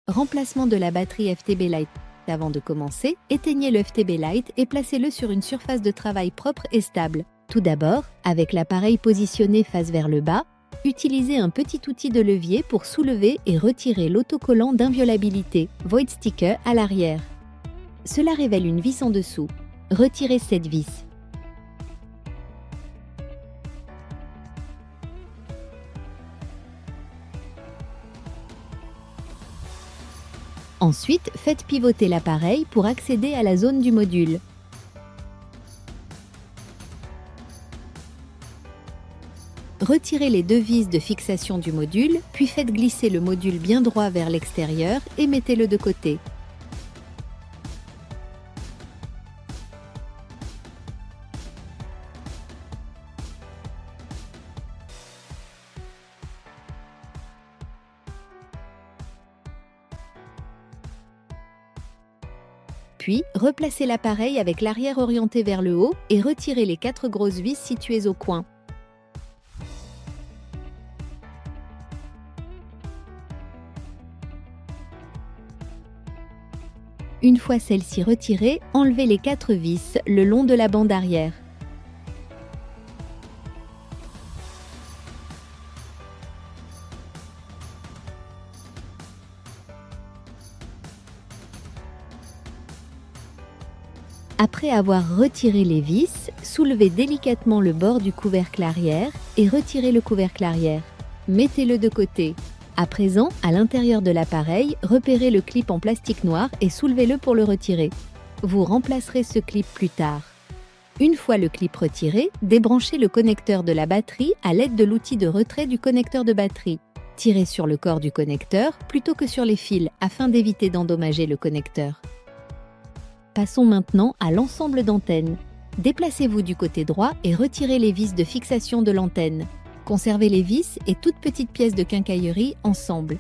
Remplacement de la batterie FTB Lite. Avant de commencer, éteignez le FTB Lite et placez-le sur une surface de travail propre et stable. Tout d'abord, avec l'appareil positionné face vers le bas, utilisez un petit outil de levier pour soulever et retirer l'autocollant d'inviolabilité, Void Sticker, à l'arrière. Cela révèle une vis en dessous. Retirez cette vis. Ensuite, faites pivoter l'appareil pour accéder à la zone du module. Retirez les deux vis de fixation du module, puis faites glisser le module bien droit vers l'extérieur et mettez-le de côté. Puis, replacez l'appareil avec l'arrière orienté vers le haut et retirez les 4 grosses vis situées au coin. Une fois celle-ci retirée, enlevez les 4 vis le long de la bande arrière. Après avoir retiré les vis, soulevez délicatement le bord du couvercle arrière et retirez le couvercle arrière. Mettez-le de côté. À présent, à l'intérieur de l'appareil, repérez le clip en plastique noir et soulevez-le pour le retirer. Vous remplacerez ce clip plus tard. Une fois le clip retiré, débranchez le connecteur de la batterie à l'aide de l'outil de retrait du connecteur de batterie. Tirez sur le corps du connecteur plutôt que sur les fils afin d'éviter d'endommager le connecteur. Passons maintenant à l'ensemble d'antennes. Déplacez-vous du côté droit et retirez les vis de fixation de l'antenne. Conservez les vis et toutes petites pièces de quincaillerie ensemble.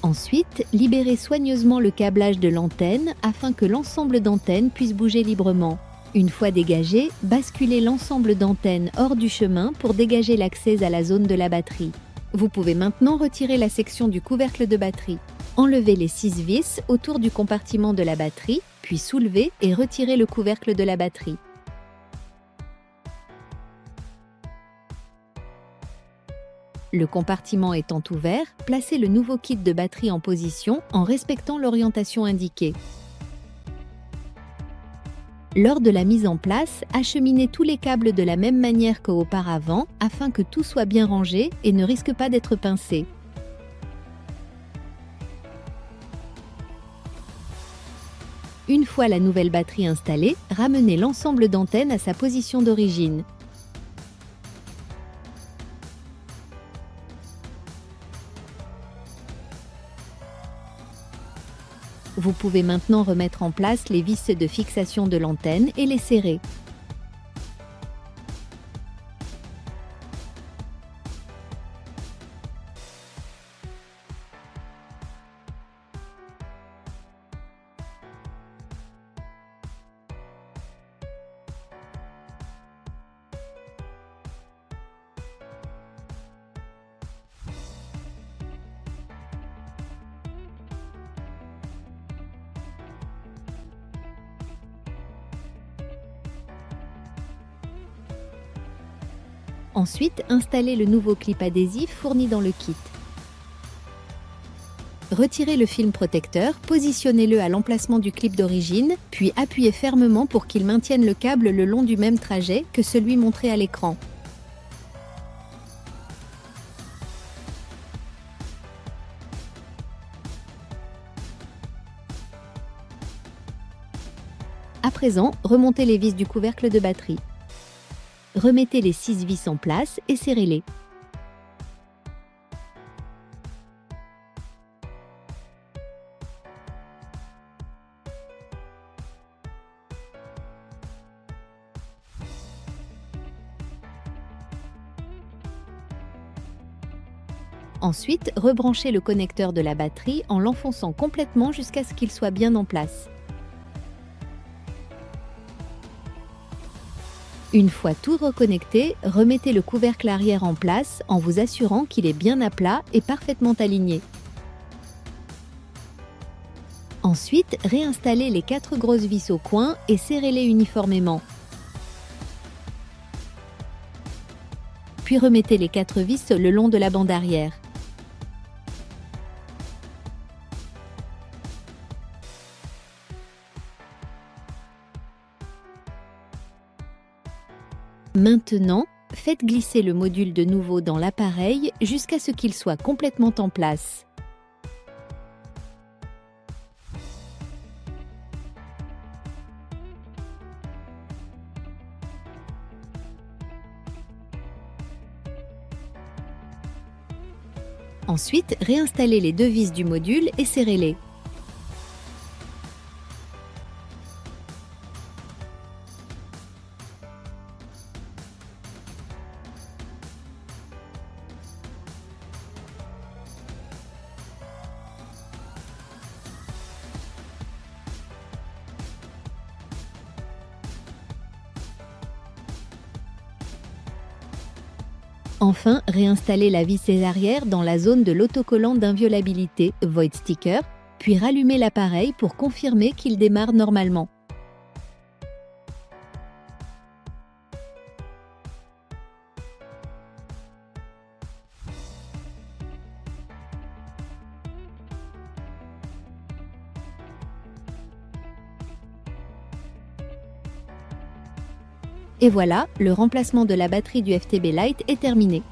Ensuite, libérez soigneusement le câblage de l'antenne afin que l'ensemble d'antennes puisse bouger librement. Une fois dégagé, basculez l'ensemble d'antennes hors du chemin pour dégager l'accès à la zone de la batterie. Vous pouvez maintenant retirer la section du couvercle de batterie. Enlevez les 6 vis autour du compartiment de la batterie, puis soulevez et retirez le couvercle de la batterie. Le compartiment étant ouvert, placez le nouveau kit de batterie en position en respectant l'orientation indiquée. Lors de la mise en place, acheminez tous les câbles de la même manière qu'auparavant afin que tout soit bien rangé et ne risque pas d'être pincé. Une fois la nouvelle batterie installée, ramenez l'ensemble d'antennes à sa position d'origine. Vous pouvez maintenant remettre en place les vis de fixation de l'antenne et les serrer. Ensuite, installez le nouveau clip adhésif fourni dans le kit. Retirez le film protecteur, positionnez-le à l'emplacement du clip d'origine, puis appuyez fermement pour qu'il maintienne le câble le long du même trajet que celui montré à l'écran. À présent, remontez les vis du couvercle de batterie. Remettez les 6 vis en place et serrez-les. Ensuite, rebranchez le connecteur de la batterie en l'enfonçant complètement jusqu'à ce qu'il soit bien en place. Une fois tout reconnecté, remettez le couvercle arrière en place en vous assurant qu'il est bien à plat et parfaitement aligné. Ensuite, réinstallez les 4 grosses vis au coin et serrez-les uniformément. Puis remettez les 4 vis le long de la bande arrière. Maintenant, faites glisser le module de nouveau dans l'appareil jusqu'à ce qu'il soit complètement en place. Ensuite, réinstallez les 2 vis du module et serrez-les. Enfin, réinstallez la vis arrière dans la zone de l'autocollant d'inviolabilité Void Sticker, puis rallumez l'appareil pour confirmer qu'il démarre normalement. Et voilà, le remplacement de la batterie du FTB Lite est terminé.